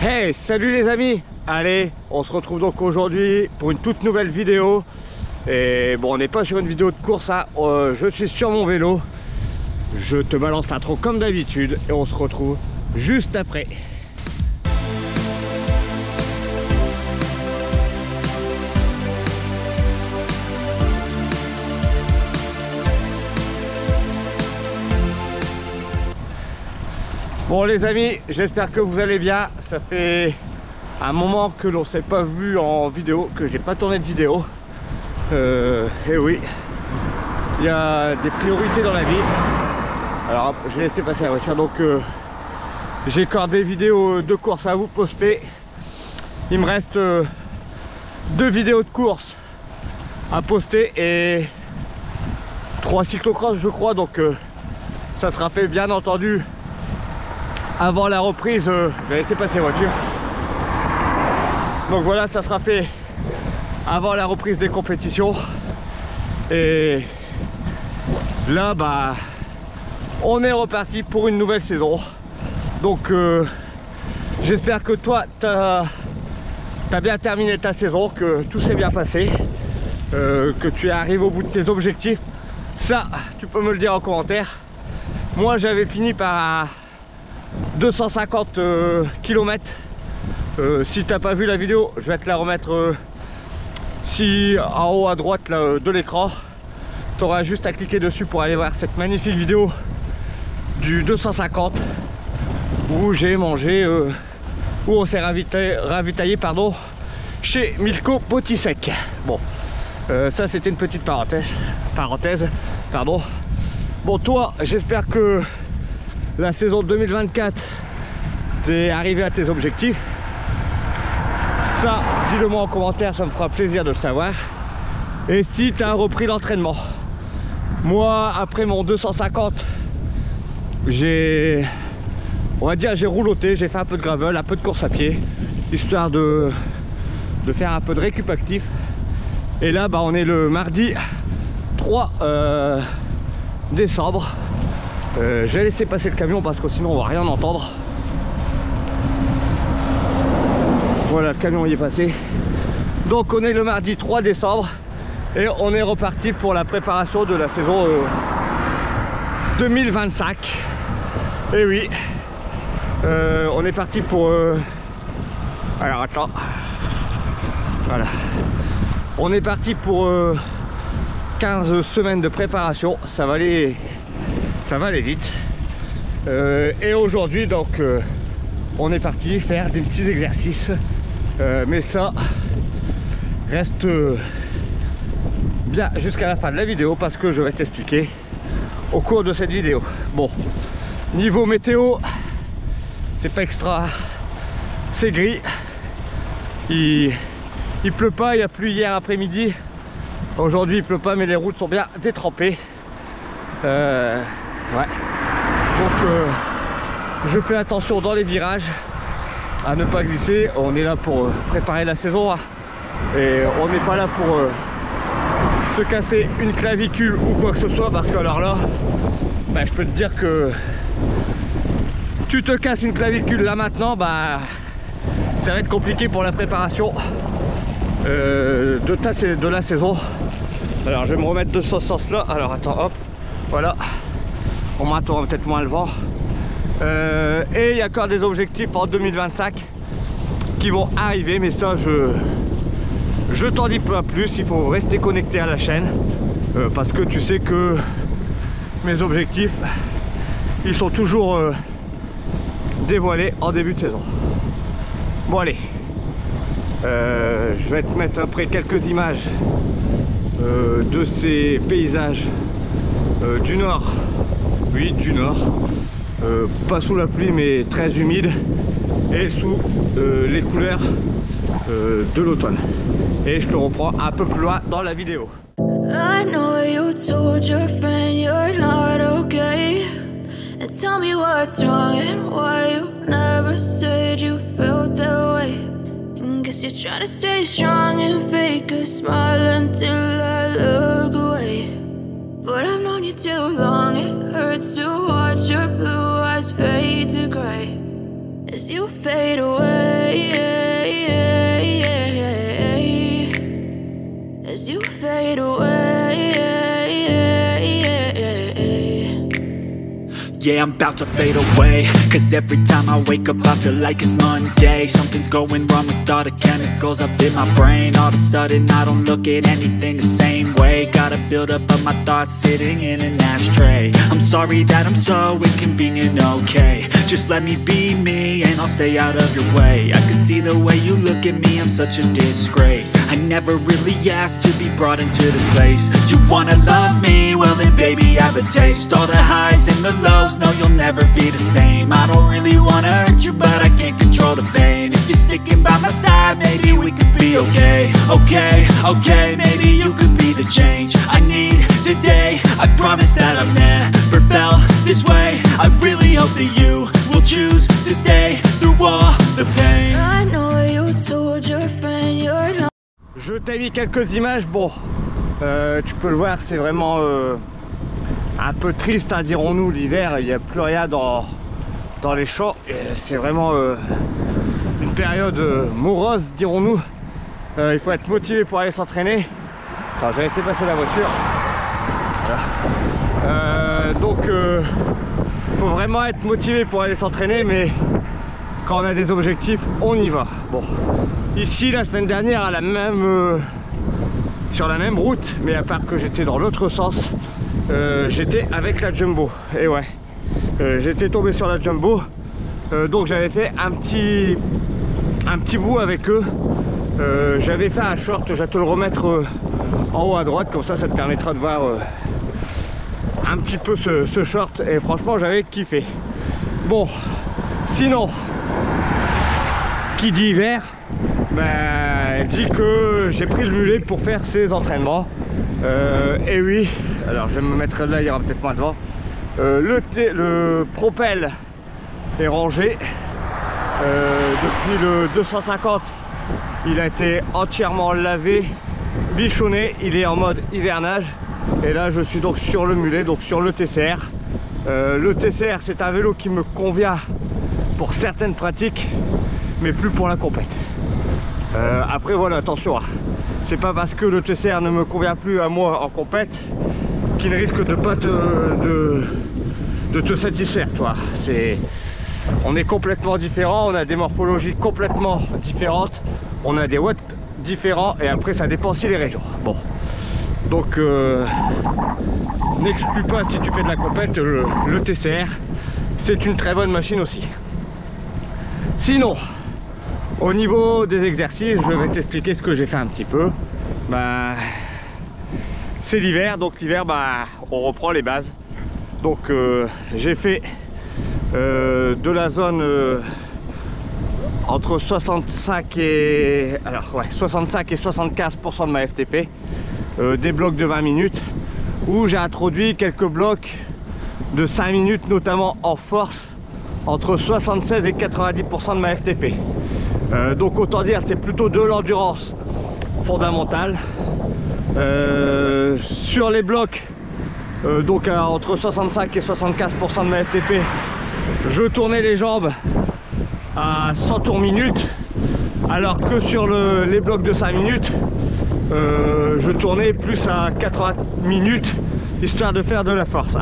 Hey, salut les amis! Allez, on se retrouve donc aujourd'hui pour une toute nouvelle vidéo. Et bon, on n'est pas sur une vidéo de course, hein. Je suis sur mon vélo. Je te balance l'intro comme d'habitude et on se retrouve juste après. Bon les amis, j'espère que vous allez bien. Ça fait un moment que l'on s'est pas vu en vidéo, que j'ai pas tourné de vidéo. Et oui, il y a des priorités dans la vie. Alors je vais laisser passer la voiture. Donc j'ai encore des vidéos de course à vous poster. Il me reste 2 vidéos de course à poster et 3 cyclocross je crois. Donc ça sera fait bien entendu avant la reprise. Je vais laisser passer la voiture. Donc voilà, ça sera fait avant la reprise des compétitions. Et là bah on est reparti pour une nouvelle saison. Donc j'espère que toi t'as bien terminé ta saison, que tout s'est bien passé, que tu arrives au bout de tes objectifs. Ça tu peux me le dire en commentaire. Moi j'avais fini par 250 km. Si t'as pas vu la vidéo, je vais te la remettre si en haut à droite là, de l'écran. Tu auras juste à cliquer dessus pour aller voir cette magnifique vidéo du 250 où j'ai mangé, où on s'est ravitaillé pardon, chez Milko Potisek. Bon, ça c'était une petite parenthèse pardon. Bon, toi j'espère que la saison 2024 t'es arrivé à tes objectifs. Ça, dis-le moi en commentaire, ça me fera plaisir de le savoir. Et si tu as repris l'entraînement. Moi, après mon 250, on va dire, j'ai rouloté, j'ai fait un peu de gravel, un peu de course à pied, histoire de faire un peu de récup actif. Et là, bah, on est le mardi 3 décembre. Je vais laisser passer le camion parce que sinon on va rien entendre. Voilà, le camion y est passé. Donc on est le mardi 3 décembre et on est reparti pour la préparation de la saison 2025. Et oui, on est parti pour alors attends, voilà, on est parti pour 15 semaines de préparation. Ça va aller vite. Et aujourd'hui donc on est parti faire des petits exercices, mais ça reste bien jusqu'à la fin de la vidéo parce que je vais t'expliquer au cours de cette vidéo. Bon, niveau météo, c'est pas extra, c'est gris, il pleut pas, il a plu hier après-midi. Aujourd'hui il pleut pas mais les routes sont bien détrempées. Ouais, donc je fais attention dans les virages à ne pas glisser. On est là pour préparer la saison, hein, et on n'est pas là pour se casser une clavicule ou quoi que ce soit, parce que alors là bah, je peux te dire que tu te casses une clavicule là maintenant, bah ça va être compliqué pour la préparation de la saison. Alors je vais me remettre de ce sens là. Alors attends, hop, voilà, on m'attend peut-être moins le vent. Et il y a encore des objectifs en 2025 qui vont arriver, mais ça je t'en dis pas plus. Il faut rester connecté à la chaîne parce que tu sais que mes objectifs ils sont toujours dévoilés en début de saison. Bon allez, je vais te mettre après quelques images de ces paysages du nord. Oui, du nord, pas sous la pluie mais très humide et sous les couleurs de l'automne. Et je te reprends un peu plus loin dans la vidéo. I know you told your friend you're not okay, and tell me what's wrong and why you never said you felt that way. And guess you're trying to stay strong and fake a smile until I look away. But I've known you too long, it hurts to watch your blue eyes fade to gray as you fade away. Yeah, I'm about to fade away, cause every time I wake up I feel like it's Monday. Something's going wrong with all the chemicals up in my brain. All of a sudden I don't look at anything the same way. Got a buildup of my thoughts sitting in an ashtray. I'm sorry that I'm so inconvenient, okay. Just let me be me and I'll stay out of your way. I can see the way you look at me, I'm such a disgrace. I never really asked to be brought into this place. You wanna love me? Well then baby I have a taste. All the highs and the lows, no you'll never be the same. I don't really wanna hurt you but I can't control the pain. If you're sticking by my side maybe we could be okay. Okay, okay, maybe you could be the change I need today. I promise that I've never felt this way. I really hope that you will choose to stay through all the pain. I know you told your friend you're not. Je t'ai mis quelques images, bon, tu peux le voir, c'est vraiment un peu triste, hein, dirons-nous, l'hiver, il n'y a plus rien dans les champs, c'est vraiment une période morose, dirons-nous. Il faut être motivé pour aller s'entraîner. Attends, je vais laisser passer la voiture. Voilà. Donc, il faut vraiment être motivé pour aller s'entraîner, mais quand on a des objectifs, on y va. Bon, ici la semaine dernière, sur la même route, mais à part que j'étais dans l'autre sens, j'étais avec la Jumbo. Et ouais, j'étais tombé sur la Jumbo, donc j'avais fait un petit bout avec eux. J'avais fait un short, je vais te le remettre en haut à droite, comme ça, ça te permettra de voir un petit peu ce short. Et franchement, j'avais kiffé. Bon, sinon, qui dit hiver, ben, dit que j'ai pris le mulet pour faire ces entraînements. Et oui, alors je vais me mettre là, il y aura peut-être moins de vent. Le propel est rangé. Depuis le 250, il a été entièrement lavé, bichonné, il est en mode hivernage. Et là je suis donc sur le mulet, donc sur le TCR. Le TCR, c'est un vélo qui me convient pour certaines pratiques, mais plus pour la compète. Après voilà, attention, c'est pas parce que le TCR ne me convient plus à moi en compète qu'il risque de pas de te satisfaire, toi. On est complètement différents, on a des morphologies complètement différentes, on a des watts différents, et après ça dépend aussi des régions. Bon, donc n'exclus pas, si tu fais de la compète, le TCR, c'est une très bonne machine aussi. Sinon, au niveau des exercices, je vais t'expliquer ce que j'ai fait un petit peu. Bah, c'est l'hiver, donc l'hiver, bah, on reprend les bases. Donc j'ai fait de la zone entre 65 et 75% de ma FTP, des blocs de 20 minutes, où j'ai introduit quelques blocs de 5 minutes, notamment en force, entre 76 et 90% de ma FTP. Donc autant dire, c'est plutôt de l'endurance fondamentale. Sur les blocs, donc entre 65 et 75% de ma FTP, je tournais les jambes à 100 tours minute, alors que sur les blocs de 5 minutes, je tournais plus à 80 minutes, histoire de faire de la force.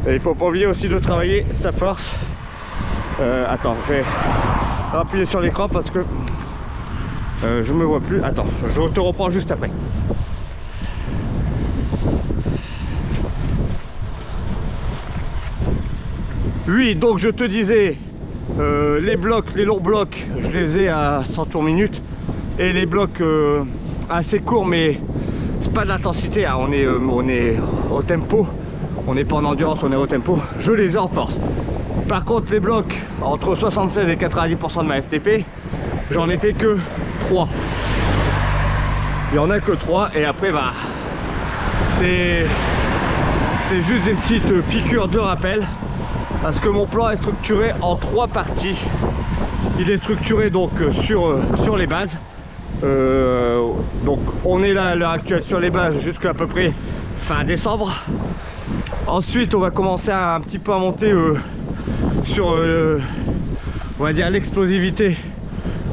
Et il faut pas oublier aussi de travailler sa force. Attends, je vais appuyer sur l'écran parce que je me vois plus. Attends, je te reprends juste après. Oui, donc je te disais, les longs blocs, je les ai à 100 tours minute, et les blocs assez courts, mais c'est pas de l'intensité, hein, on est au tempo, on n'est pas en endurance, on est au tempo, je les ai en force. Par contre, les blocs entre 76 et 90% de ma FTP, j'en ai fait que 3. Il n'y en a que 3, et après, bah, c'est juste des petites piqûres de rappel. Parce que mon plan est structuré en 3 parties. Il est structuré donc sur les bases. Donc on est là à l'heure actuelle sur les bases jusqu'à peu près fin décembre. Ensuite on va commencer un petit peu à monter sur on va dire l'explosivité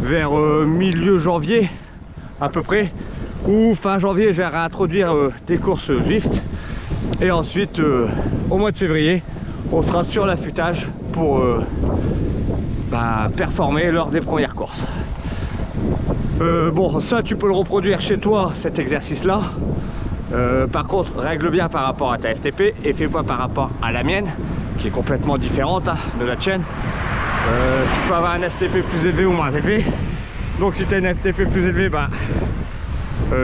vers milieu janvier à peu près, ou fin janvier je vais réintroduire des courses Zwift, et ensuite au mois de février on sera sur l'affûtage pour performer lors des premières courses. Bon, ça tu peux le reproduire chez toi, cet exercice là. Par contre, règle bien par rapport à ta FTP et fais pas par rapport à la mienne qui est complètement différente de la tienne. Tu peux avoir un FTP plus élevé ou moins élevé. Donc si tu as une FTP plus élevée,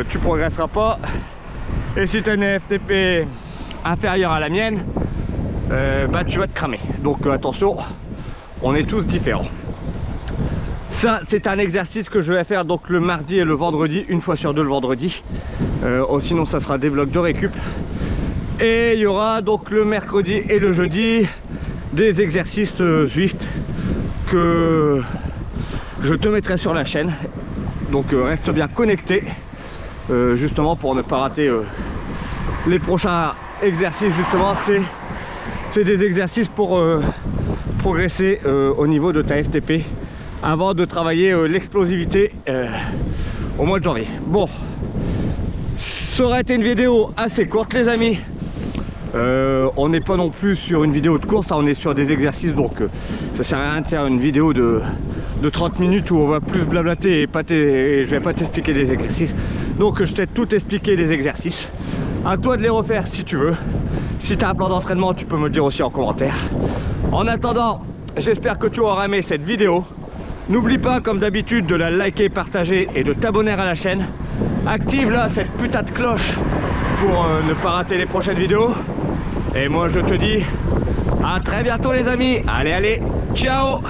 tu progresseras pas. Et si tu as une FTP inférieure à la mienne, tu vas te cramer. Donc attention, on est tous différents. Ça, c'est un exercice que je vais faire donc le mardi et le vendredi, une fois sur deux le vendredi. Sinon, ça sera des blocs de récup. Et il y aura donc le mercredi et le jeudi des exercices Zwift que je te mettrai sur la chaîne. Donc reste bien connecté, justement pour ne pas rater les prochains exercices. Justement, c'est des exercices pour progresser au niveau de ta FTP avant de travailler l'explosivité au mois de janvier. Bon, ça aurait été une vidéo assez courte les amis. On n'est pas non plus sur une vidéo de course, on est sur des exercices, donc ça sert à rien de faire une vidéo de 30 minutes où on va plus blablater et je vais pas t'expliquer les exercices. Donc je t'ai tout expliqué les exercices, à toi de les refaire si tu veux. Si tu as un plan d'entraînement, tu peux me le dire aussi en commentaire. En attendant, j'espère que tu auras aimé cette vidéo. N'oublie pas comme d'habitude de la liker, partager et de t'abonner à la chaîne. Active là cette putain de cloche pour ne pas rater les prochaines vidéos. Et moi je te dis à très bientôt les amis. Allez, ciao.